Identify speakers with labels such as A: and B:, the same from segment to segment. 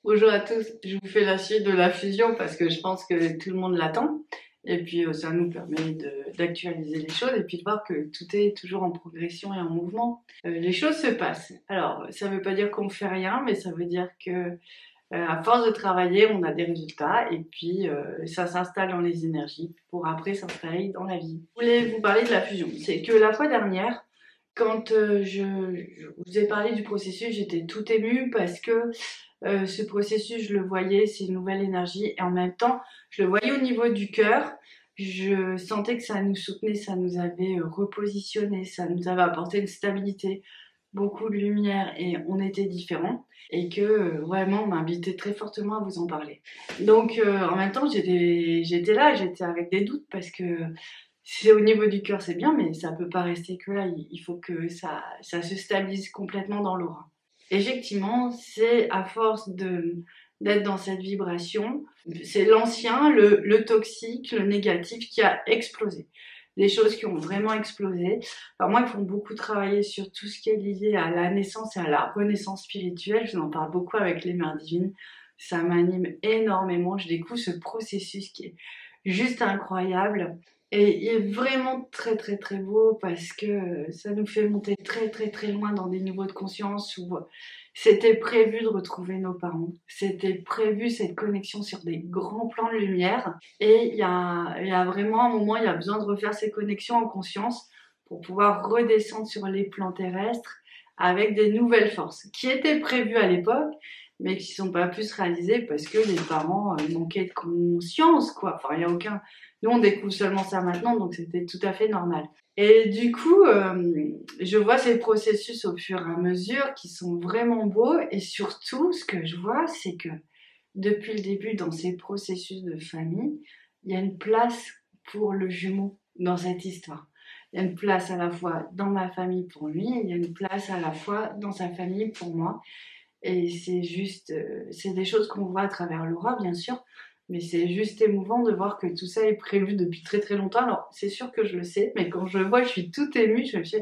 A: Bonjour à tous, je vous fais la suite de la fusion parce que je pense que tout le monde l'attend. Et puis ça nous permet d'actualiser les choses et puis de voir que tout est toujours en progression et en mouvement. Les choses se passent. Alors, ça ne veut pas dire qu'on ne fait rien, mais ça veut dire que à force de travailler, on a des résultats et puis ça s'installe dans les énergies pour après s'installer dans la vie. Je voulais vous parler de la fusion. C'est que la fois dernière, quand je vous ai parlé du processus, j'étais tout émue parce que ce processus, je le voyais, c'est une nouvelle énergie et en même temps, je le voyais au niveau du cœur. Je sentais que ça nous soutenait, ça nous avait repositionné, ça nous avait apporté une stabilité, beaucoup de lumière et on était différents et que vraiment on m'invitait très fortement à vous en parler. Donc en même temps, j'étais là, j'étais avec des doutes parce que c'est au niveau du cœur, c'est bien, mais ça peut pas rester que là. Il faut que ça se stabilise complètement dans l'aura. Effectivement, c'est à force d'être dans cette vibration, c'est l'ancien, le toxique, le négatif qui a explosé. Des choses qui ont vraiment explosé. Alors moi, ils font beaucoup travailler sur tout ce qui est lié à la naissance et à la renaissance spirituelle. Je vous en parle beaucoup avec les mères divines. Ça m'anime énormément. Je découvre ce processus qui est juste incroyable. Et il est vraiment très très très beau parce que ça nous fait monter très très très loin dans des niveaux de conscience où c'était prévu de retrouver nos parents. C'était prévu cette connexion sur des grands plans de lumière. Et il y a vraiment un moment, il y a besoin de refaire ces connexions en conscience pour pouvoir redescendre sur les plans terrestres avec des nouvelles forces qui étaient prévues à l'époque mais qui sont pas pu se réaliser parce que les parents manquaient de conscience, quoi. Enfin, il y a aucun... Nous, on découvre seulement ça maintenant, donc c'était tout à fait normal. Et du coup, je vois ces processus au fur et à mesure qui sont vraiment beaux. Et surtout, ce que je vois, c'est que depuis le début, dans ces processus de famille, il y a une place pour le jumeau dans cette histoire. Il y a une place à la fois dans ma famille pour lui, il y a une place à la fois dans sa famille pour moi. Et c'est juste, c'est des choses qu'on voit à travers l'aura, bien sûr, mais c'est juste émouvant de voir que tout ça est prévu depuis très très longtemps. Alors, c'est sûr que je le sais, mais quand je le vois, je suis toute émue, je me dis,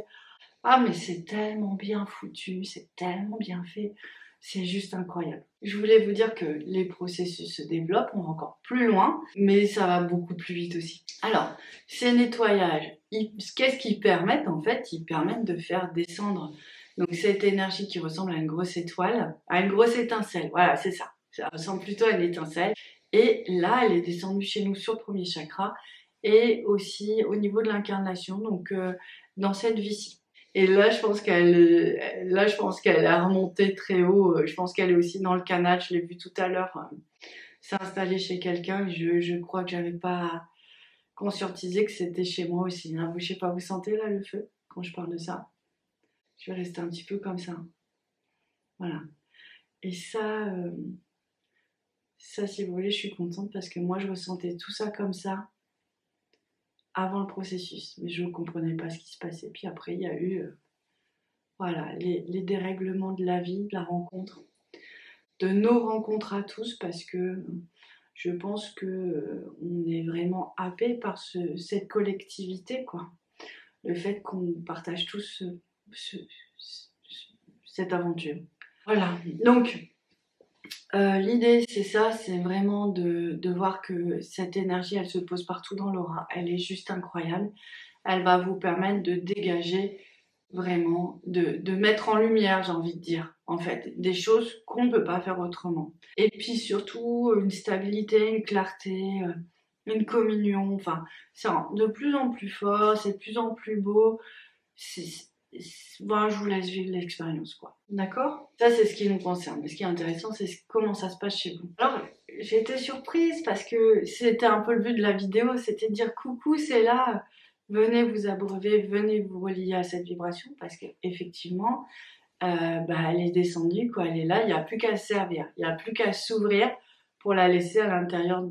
A: ah, mais c'est tellement bien foutu, c'est tellement bien fait, c'est juste incroyable. Je voulais vous dire que les processus se développent, on va encore plus loin, mais ça va beaucoup plus vite aussi. Alors, ces nettoyages, qu'est-ce qu'ils permettent en fait? Ils permettent de faire descendre donc cette énergie qui ressemble à une grosse étoile, à une grosse étincelle, voilà, c'est ça. Ça ressemble plutôt à une étincelle. Et là, elle est descendue chez nous sur le premier chakra et aussi au niveau de l'incarnation, donc dans cette vie-ci. Et là, je pense qu'elle a remonté très haut. Je pense qu'elle est aussi dans le canal. Je l'ai vu tout à l'heure s'installer chez quelqu'un. Je crois que j'avais pas conscientisé que c'était chez moi aussi. Hein. Je sais pas, vous sentez là le feu quand je parle de ça? Je vais rester un petit peu comme ça. Voilà. Et ça, si vous voulez, je suis contente parce que moi, je ressentais tout ça comme ça avant le processus. Mais je ne comprenais pas ce qui se passait. Puis après, il y a eu voilà, les dérèglements de la vie, de la rencontre, de nos rencontres à tous, parce que je pense que on est vraiment happé par cette collectivité, quoi. Le fait qu'on partage tous cette aventure. Voilà. Donc, l'idée, c'est ça, c'est vraiment de voir que cette énergie, elle se pose partout dans l'aura. Elle est juste incroyable. Elle va vous permettre de dégager vraiment, de mettre en lumière, j'ai envie de dire, en fait, des choses qu'on ne peut pas faire autrement. Et puis surtout, une stabilité, une clarté, une communion, enfin, c'est de plus en plus fort, c'est de plus en plus beau. Bon, je vous laisse vivre l'expérience, quoi. D'accord? Ça, c'est ce qui nous concerne. Mais ce qui est intéressant, c'est comment ça se passe chez vous. Alors, j'ai été surprise parce que c'était un peu le but de la vidéo, c'était de dire coucou, c'est là, venez vous abreuver, venez vous relier à cette vibration parce qu'effectivement, bah, elle est descendue, quoi, elle est là, il n'y a plus qu'à se servir, il n'y a plus qu'à s'ouvrir pour la laisser à l'intérieur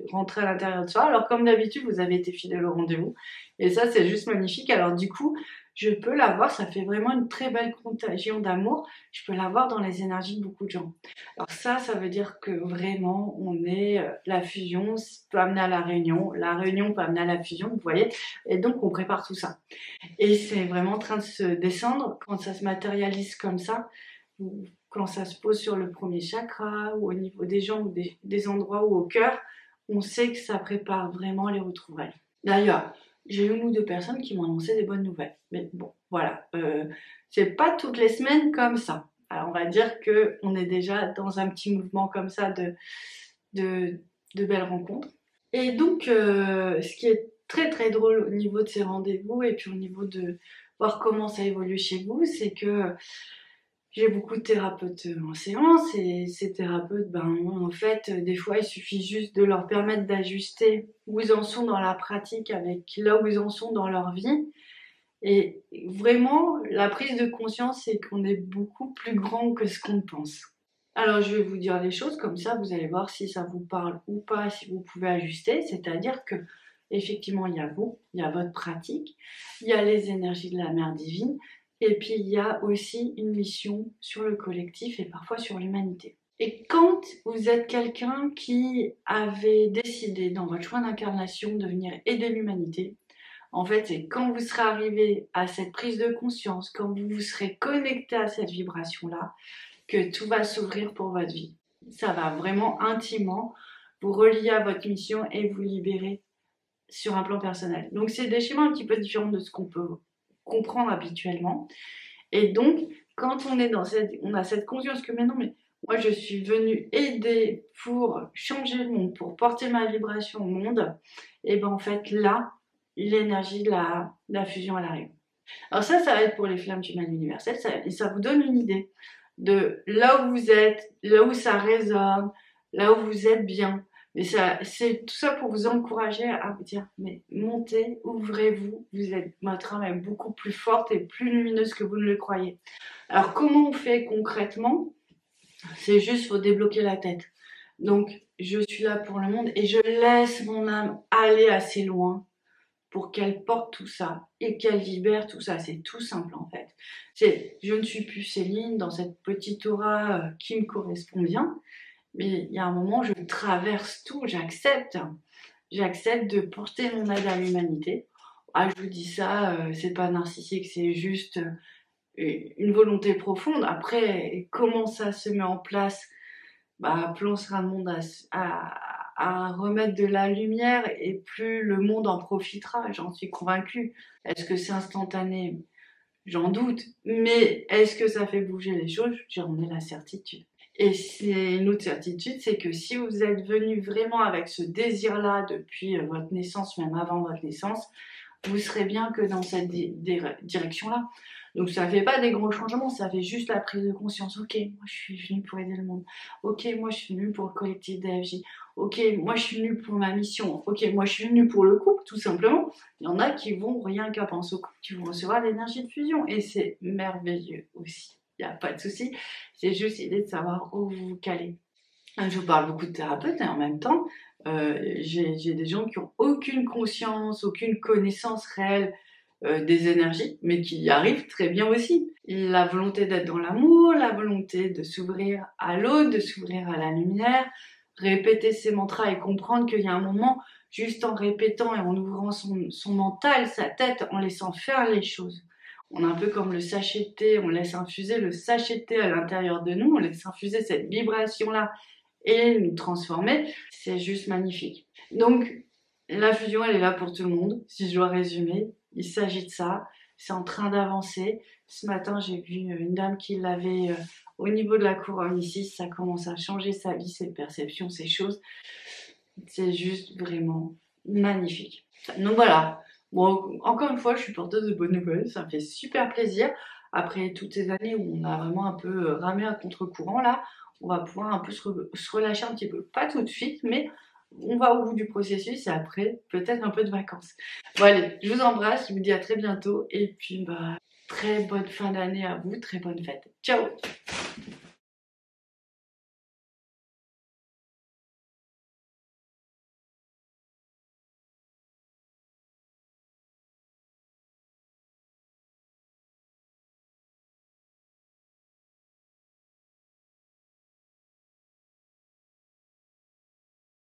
A: rentrer à l'intérieur de soi. Alors comme d'habitude, vous avez été fidèle au rendez-vous et ça c'est juste magnifique. Alors du coup, je peux la voir, ça fait vraiment une très belle contagion d'amour. Je peux la voir dans les énergies de beaucoup de gens. Alors ça veut dire que vraiment on est la fusion peut amener à la réunion peut amener à la fusion, vous voyez. Et donc on prépare tout ça. Et c'est vraiment en train de se descendre quand ça se matérialise comme ça. quand ça se pose sur le premier chakra ou au niveau des jambes ou des endroits ou au cœur, on sait que ça prépare vraiment les retrouvailles. D'ailleurs, j'ai une ou deux personnes qui m'ont annoncé des bonnes nouvelles. Mais bon, voilà, c'est pas toutes les semaines comme ça. Alors on va dire qu'on est déjà dans un petit mouvement comme ça de belles rencontres. Et donc, ce qui est très très drôle au niveau de ces rendez-vous et puis au niveau de voir comment ça évolue chez vous, c'est que j'ai beaucoup de thérapeutes en séance et ces thérapeutes, en fait, des fois, il suffit juste de leur permettre d'ajuster où ils en sont dans la pratique avec là où ils en sont dans leur vie. Et vraiment, la prise de conscience, c'est qu'on est beaucoup plus grand que ce qu'on pense. Alors, je vais vous dire les choses comme ça, vous allez voir si ça vous parle ou pas, si vous pouvez ajuster. C'est-à-dire que, effectivement, il y a vous, il y a votre pratique, il y a les énergies de la mère divine, et puis il y a aussi une mission sur le collectif et parfois sur l'humanité. Et quand vous êtes quelqu'un qui avait décidé dans votre choix d'incarnation de venir aider l'humanité, en fait, c'est quand vous serez arrivé à cette prise de conscience, quand vous vous serez connecté à cette vibration-là, que tout va s'ouvrir pour votre vie. Ça va vraiment intimement vous relier à votre mission et vous libérer sur un plan personnel. Donc c'est des schémas un petit peu différents de ce qu'on peut comprendre habituellement. Et donc, quand on est on a cette conscience que mais moi je suis venue aider pour changer le monde, pour porter ma vibration au monde, et ben en fait là, l'énergie de la fusion elle arrive. Alors ça va être pour les flammes du mal universel, et ça vous donne une idée de là où vous êtes, là où ça résonne, là où vous êtes bien. Mais c'est tout ça pour vous encourager à vous dire, mais montez, ouvrez-vous, votre âme est beaucoup plus forte et plus lumineuse que vous ne le croyez. Alors comment on fait concrètement? C'est juste, faut débloquer la tête. Donc, je suis là pour le monde et je laisse mon âme aller assez loin pour qu'elle porte tout ça et qu'elle libère tout ça. C'est tout simple en fait. Je ne suis plus Céline dans cette petite aura qui me correspond bien. Mais il y a un moment, je traverse tout, j'accepte de porter mon aide à l'humanité. Ah, je vous dis ça, c'est pas narcissique, c'est juste une volonté profonde. Après, comment ça se met en place? Plus on sera le monde à remettre de la lumière et plus le monde en profitera, j'en suis convaincue. Est-ce que c'est instantané? J'en doute. Mais est-ce que ça fait bouger les choses? J'en ai la certitude. Et c'est une autre certitude, c'est que si vous êtes venu vraiment avec ce désir-là depuis votre naissance, même avant votre naissance, vous serez bien que dans cette direction-là. Donc ça fait pas des gros changements, ça fait juste la prise de conscience. Ok, moi je suis venue pour aider le monde. Ok, moi je suis venue pour le collectif DFJ. Ok, moi je suis venue pour ma mission. Ok, moi je suis venue pour le couple, tout simplement. Il y en a qui vont rien qu'à penser au couple, qui vont recevoir l'énergie de fusion. Et c'est merveilleux aussi. Il n'y a pas de souci. C'est juste l'idée de savoir où vous vous calez. Je vous parle beaucoup de thérapeutes et en même temps, j'ai des gens qui ont aucune conscience, aucune connaissance réelle des énergies, mais qui y arrivent très bien aussi. La volonté d'être dans l'amour, la volonté de s'ouvrir à l'autre, de s'ouvrir à la lumière, répéter ses mantras et comprendre qu'il y a un moment, juste en répétant et en ouvrant son mental, sa tête, en laissant faire les choses. On est un peu comme le sachet de thé, on laisse infuser le sachet de thé à l'intérieur de nous, on laisse infuser cette vibration-là et nous transformer, c'est juste magnifique. Donc, la fusion, elle est là pour tout le monde, si je dois résumer. Il s'agit de ça, c'est en train d'avancer. Ce matin, j'ai vu une dame qui l'avait au niveau de la couronne ici, ça commence à changer sa vie, ses perceptions, ses choses. C'est juste vraiment magnifique. Donc voilà, bon, encore une fois, je suis porteuse de bonnes nouvelles, ça me fait super plaisir. Après toutes ces années où on a vraiment un peu ramé à contre-courant, là, on va pouvoir un peu se relâcher un petit peu. Pas tout de suite, mais on va au bout du processus et après, peut-être un peu de vacances. Bon allez, je vous embrasse, je vous dis à très bientôt et puis très bonne fin d'année à vous, très bonne fête. Ciao!